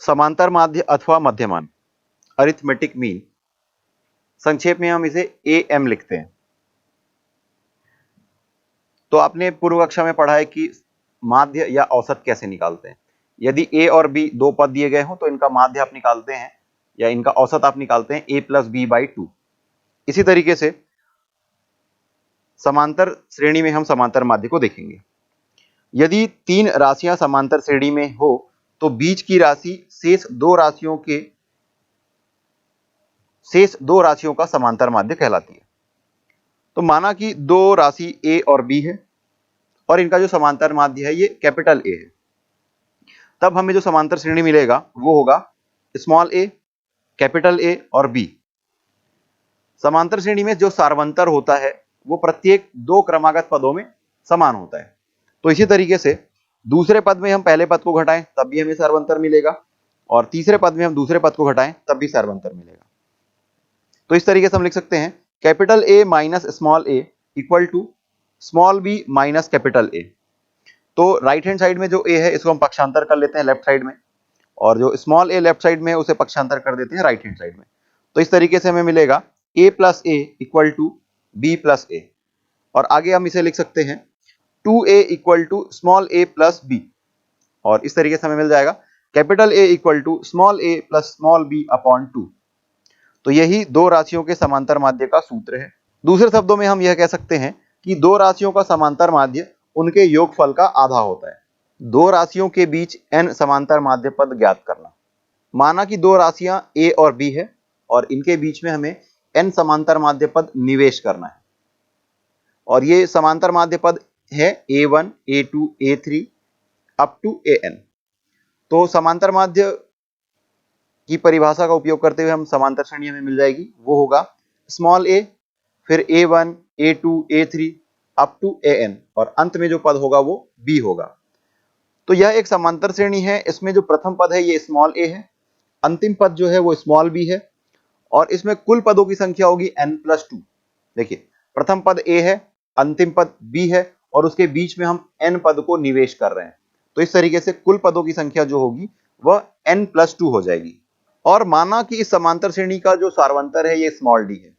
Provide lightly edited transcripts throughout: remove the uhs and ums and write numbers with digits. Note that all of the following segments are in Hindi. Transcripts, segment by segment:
समांतर माध्य अथवा मध्यमान, अरिथमेटिक मीन, संक्षेप में हम इसे AM लिखते हैं। तो आपने पूर्व कक्षा में पढ़ा है कि माध्य या औसत कैसे निकालते हैं। यदि A और B दो पद दिए गए हों तो इनका माध्य आप निकालते हैं या इनका औसत आप निकालते हैं A + B/2। इसी तरीके से समांतर श्रेणी में हम समांतर माध्य को देखेंगे। यदि तीन राशियां समांतर श्रेणी में हो तो बीच की राशि शेष दो राशियों का समांतर माध्य कहलाती है। तो माना कि दो राशि A और B है और इनका जो समांतर माध्य है ये कैपिटल A है, तब हमें जो समांतर श्रेणी मिलेगा वो होगा स्मॉल a, कैपिटल A और B। समांतर श्रेणी में जो सार्वंतर होता है वो प्रत्येक दो क्रमागत पदों में समान होता है। तो इसी तरीके से दूसरे पद में हम पहले पद को घटाएं तब भी हमें सार्वंतर मिलेगा, और तीसरे पद में हम दूसरे पद को घटाएं तब भी सार्वंतर मिलेगा। तो इस तरीके से हम लिख सकते हैं capital A minus small a equal to small b minus capital A। तो राइट हैंड साइड में जो a है इसको हम पक्षांतर कर लेते हैं लेफ्ट साइड में, और जो स्मॉल a लेफ्ट साइड में है उसे पक्षांतर कर देते हैं राइट हैंड साइड में। तो इस तरीके से हमें मिलेगा a plus a equal to b plus a, और आगे हम इसे लिख सकते हैं 2a equal to small a plus b, और इस तरीके से हमें मिल जाएगा capital A equal to small a plus small b upon 2। तो यही दो राशियों के समांतर माध्य का सूत्र है। दूसरे शब्दों में हम यह कह सकते हैं कि दो राशियों का समांतर माध्य उनके योगफल का आधा होता है। दो राशियों के बीच n समांतर माध्य पद ज्ञात करना। माना कि दो राशियां A और B है और इनके बीच में हमें n समांतर माध्य पद निवेश करना है, और ये समांतर माध्य पद है A1, A2, A3 up to AN। तो समांतर माध्य की परिभाषा का उपयोग करते हुए हम समांतर श्रेणी हमें मिल जाएगी, वो होगा स्मॉल a, फिर A1, A2, A3 up to AN, और अंत में जो पद होगा वो B होगा। तो यह एक समांतर श्रेणी है। इसमें जो प्रथम पद है ये स्मॉल a है, अंतिम पद जो है वो स्मॉल b है, और इसमें कुल पदों की संख्या होगी n+2। देखिए प्रथम पद a है, अंतिम पद b है, और उसके बीच में हम n पद को निवेश कर रहे हैं। तो इस तरीके से कुल पदों की संख्या जो होगी वह n+2 हो जाएगी। और माना कि इस समांतर श्रेणी का जो सार्वंतर है ये स्मॉल d है,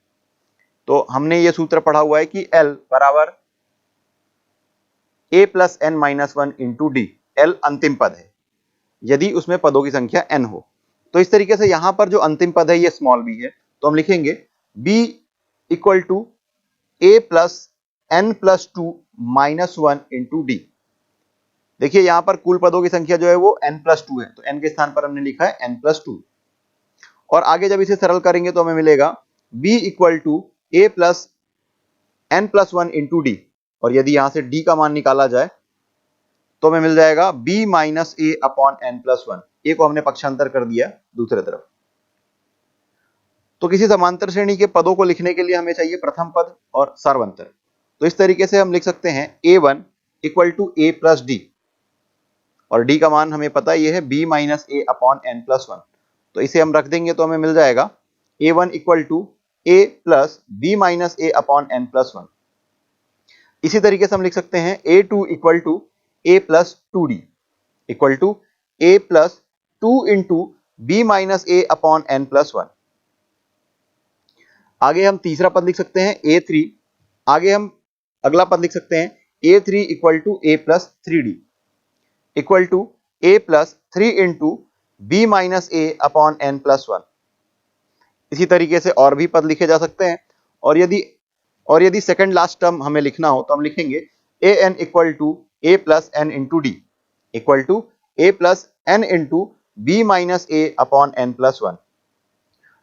तो हमने ये सूत्र पढ़ा हुआ है कि L बराबर a plus n minus 1 into d। L अंतिम पद है यदि उसमें पदों की संख्या n हो। तो इस तरीके से यहां पर जो अंतिम पद है ये स्मॉल b है, तो हम लिखेंगे b equal to a plus n+2 minus 1 into d। देखिए यहां पर कुल पदों की संख्या जो है वो n+2 है, तो n के स्थान पर हमने लिखा है n+2। और आगे जब इसे सरल करेंगे तो हमें मिलेगा b equal to a plus n+1 into d, और यदि यहां से d का मान निकाला जाए तो हमें मिल जाएगा b minus a upon n+1। a को हमने पक्षांतर कर दिया दूसरे तरफ। तो किसी समांतर श्रेणी के पदों को लिखने के लिए हमें चाहिए प्रथम पद और सार्वंतर। तो इस तरीके से हम लिख सकते हैं a1 equal to a plus d, और d का मान हमें पता है ये है b minus a upon n+1। तो इसे हम रख देंगे तो हमें मिल जाएगा a1 equal to a plus b minus a upon n+1। इसी तरीके से हम लिख सकते हैं a2 equal to a plus 2d equal to a plus 2 into b minus a upon n+1। आगे हम तीसरा पद लिख सकते हैं a3। आगे हम अगला पद लिख सकते हैं a3 equal to a plus 3d equal to a plus 3 into b minus a upon n+1। इसी तरीके से और भी पद लिखे जा सकते हैं, और यदि सेकंड लास्ट टर्म हमें लिखना हो तो हम लिखेंगे an equal to a plus n into d equal to a plus n into b minus a upon n+1।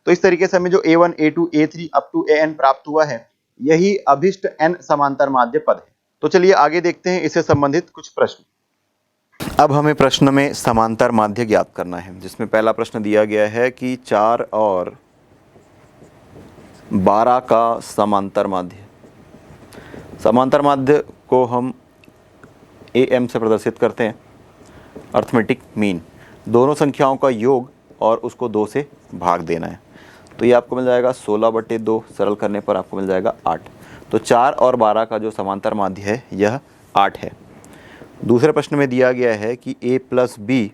तो इस तरीके से हमें जो a1, a2, a3 up to an प्राप्त हुआ है यही अभिष्ट n समांतर माध्य पद है। तो चलिए आगे देखते हैं इससे संबंधित कुछ प्रश्न। अब हमें प्रश्न में समांतर माध्य ज्ञात करना है, जिसमें पहला प्रश्न दिया गया है कि 4 और 12 का समांतर माध्य। समांतर माध्य को हम AM से प्रदर्शित करते हैं, अर्थमेटिक मीन। दोनों संख्याओं का योग और उसको 2 से भाग देना है। तो ये आपको मिल जाएगा 16/2, सरल करने पर आपको मिल जाएगा 8। तो 4 और 12 का जो समांतर माध्य है यह 8 है। दूसरे प्रश्न में दिया गया है कि a प्लस b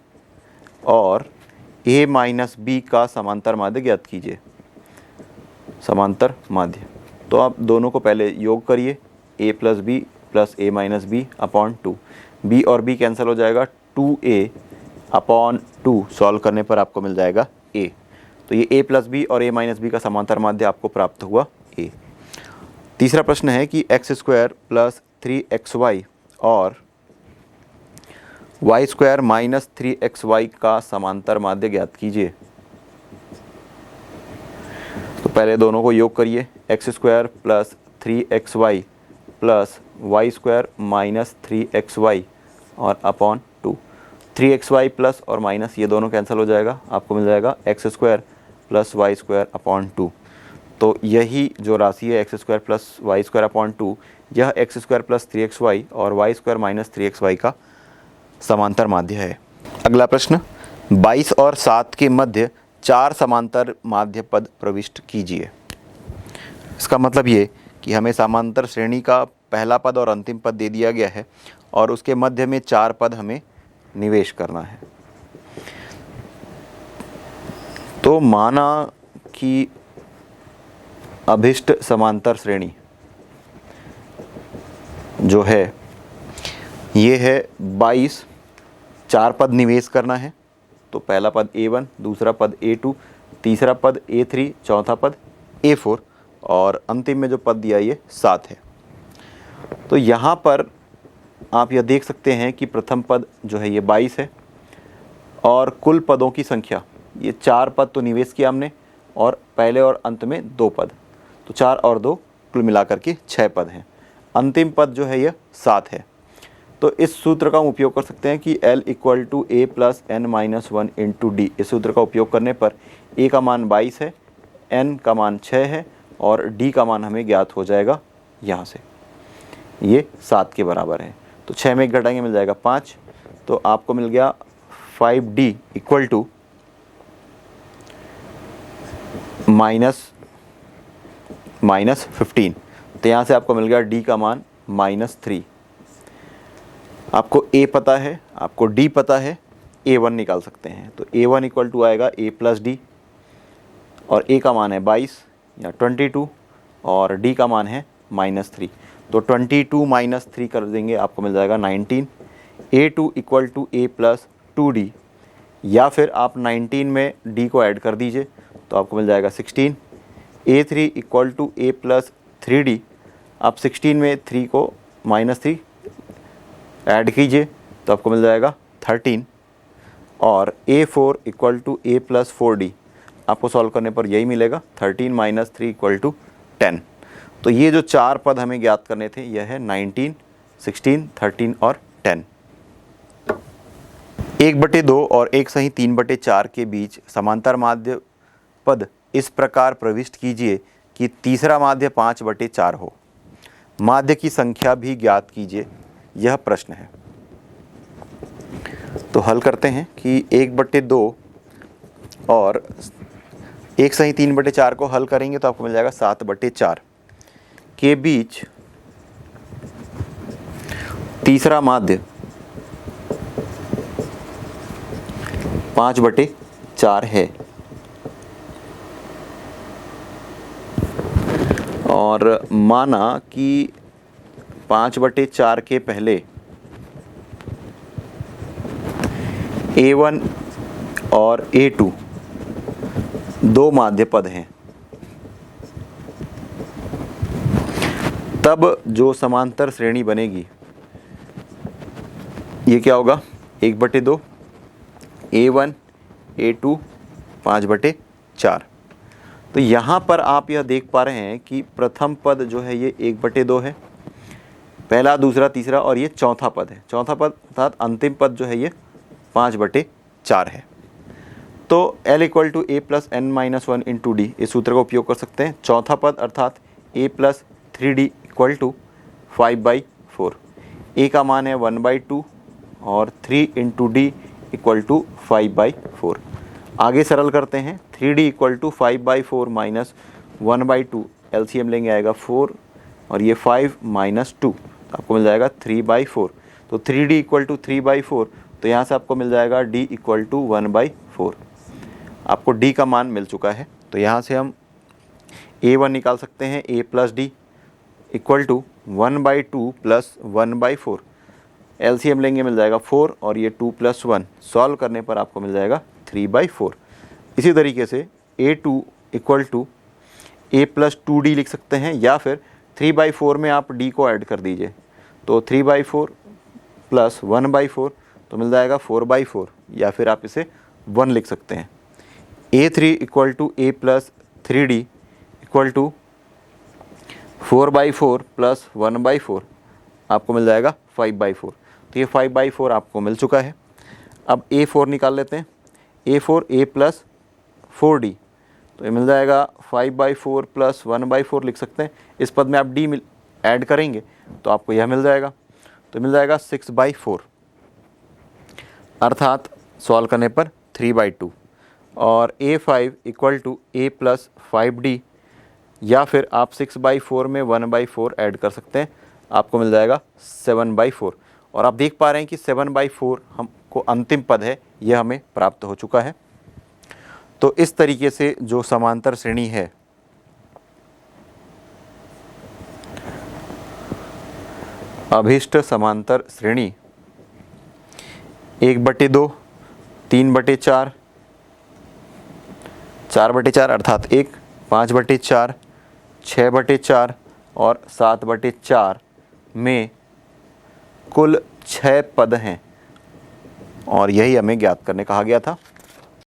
और ए माइनस बी का समांतर माध्य ज्ञात कीजिए। समांतर माध्य, तो आप दोनों को पहले योग करिए, a plus b plus a minus b upon 2, b और बी कैंसिल हो जाएगा, 2a अपॉन 2 सॉल्व करने पर आपको मिल जाएगा a। तो ये a प्लस बी और a माइनस बी का समांतर माध्य आपको प्राप्त हुआ a। तीसरा प्रश्न है कि एक्स स्क्वायर प्लस 3xy और वाई स्क्वायर माइनस 3xy का समांतर माध्य ज्ञात कीजिए। तो पहले दोनों को योग करिए, एक्स स्क्वायर प्लस 3xy प्लस वाई स्क्वायर माइनस 3xy और अपॉन 2, 3xy प्लस और माइनस ये दोनों कैंसिल हो जाएगा, आपको मिल जाएगा x square plus y square upon 2। तो यही जो राशि है x square plus y square upon 2, यह एक्स स्क्वायर प्लस 3xy और वाई स्क्वायर माइनस 3xy का समांतर माध्य है। अगला प्रश्न, 22 और 7 के मध्य 4 समांतर माध्य पद प्रविष्ट कीजिए। इसका मतलब ये कि हमें समांतर श्रेणी का पहला पद और अंतिम पद दे दिया गया है और उसके मध्य में 4 पद हमें निवेश करना है। तो माना कि अभिष्ट समांतर श्रेणी जो है ये है 22, 4 पद निवेश करना है। तो पहला पद a1, दूसरा पद a2, तीसरा पद a3, चौथा पद a4 और अंतिम में जो पद दिया ये 7 है। तो यहाँ पर आप यह देख सकते हैं कि प्रथम पद जो है ये 22 है और कुल पदों की संख्या, ये 4 पद तो निवेश किया हमने और पहले और अंत में 2 पद, तो 4 और 2 कुल मिलाकर के 6 पद हैं। अंतिम पद जो है यह 7 है। तो इस सूत्र का हम उपयोग कर सकते हैं कि L equal to a plus n minus 1 into d. इस सूत्र का उपयोग करने पर a का मान 22 है, n का मान 6 है और d का मान हमें ज्ञात हो जाएगा यहाँ से, ये 7 के बराबर है। तो 6 में 1 घटाएंगे मिल जाएगा 5, तो आपको मिल गया 5d इक्वल टू माइनस 15। तो यहाँ से आपको मिल गया d का मान -3। आपको a पता है, आपको d पता है, a1 निकाल सकते हैं। तो a1 इक्वल टू आएगा a प्लस डी और a का मान है 22 या 22 और d का मान है -3। तो 22 -3 कर देंगे, आपको मिल जाएगा 19। a2 equal to a plus 2d या फिर आप 19 में d को ऐड कर दीजिए तो आपको मिल जाएगा 16। a3 equal to a plus 3d, आप 16 में 3 को -3 ऐड कीजिए तो आपको मिल जाएगा 13। और a4 equal to a plus 4d, आपको सॉल्व करने पर यही मिलेगा 13 माइनस 3 इक्वल टू 10। तो ये जो 4 पद हमें ज्ञात करने थे यह है 19, 16, 13 और 10। 1/2 और 1/3/4 के बीच समांतर माध्य पद इस प्रकार प्रविष्ट कीजिए कि तीसरा माध्य 5/4 हो। माध्य की संख्या भी ज्ञात कीजिए, यह प्रश्न है। तो हल करते हैं कि 1/2 और 1/3/4 को हल करेंगे तो आपको मिल जाएगा 7/4 के बीच तीसरा माध्य 5/4 है और माना कि 5/4 के पहले a1 और a2 दो माध्य पद हैं, तब जो समांतर श्रेणी बनेगी ये क्या होगा, 1/2 a1 a2 5/4। तो यहाँ पर आप यह देख पा रहे हैं कि प्रथम पद जो है ये 1/2 है, पहला दूसरा तीसरा और ये चौथा पद है। चौथा पद अर्थात अंतिम पद जो है ये 5/4 है। तो L equal to a plus n minus 1 into d, इस सूत्र का उपयोग कर सकते हैं। चौथा पद अर्थात a plus 3d equal to 5/4। a का मान है 1/2 और 3 इंटू डी इक्वल टू 5/4। आगे सरल करते हैं, 3d equal to 5/4 minus 1/2, LCM लेंगे आएगा 4 और ये 5 माइनस 2, आपको मिल जाएगा 3/4। तो 3d इक्वल टू 3/4, तो यहाँ से आपको मिल जाएगा d इक्वल टू 1/4। आपको डी का मान मिल चुका है। तो यहाँ से हम a1 निकाल सकते हैं, a plus d equal to 1/2 plus 1/4। LCM लेंगे मिल जाएगा 4 और ये 2 प्लस 1, सॉल्व करने पर आपको मिल जाएगा 3/4। इसी तरीके से a2 equal to a plus 2d लिख सकते हैं, या फिर 3/4 में आप d को ऐड कर दीजिए, तो 3/4 प्लस 1/4 तो मिल जाएगा 4/4, या फिर आप इसे 1 लिख सकते हैं। a3 equal to a plus 3d equal to 4/4 plus 1/4 आपको मिल जाएगा 5/4। तो ये 5/4 आपको मिल चुका है। अब a4 निकाल लेते हैं, a4 a प्लस 4d, तो ये मिल जाएगा 5/4 प्लस 1/4 लिख सकते हैं। इस पद में आप d ऐड करेंगे तो आपको यह मिल जाएगा, तो मिल जाएगा 6/4, अर्थात सॉल्व करने पर 3/2। और a5 equal to a plus 5d, या फिर आप 6/4 में 1/4 ऐड कर सकते हैं, आपको मिल जाएगा 7/4। और आप देख पा रहे हैं कि 7/4 हमको अंतिम पद है, यह हमें प्राप्त हो चुका है। तो इस तरीके से जो समांतर श्रेणी है, अभीष्ट समांतर श्रेणी 1/2, 3/4, 4/4 अर्थात 1, 5/4, 6/4 और 7/4 में कुल 6 पद हैं, और यही हमें ज्ञात करने कहा गया था।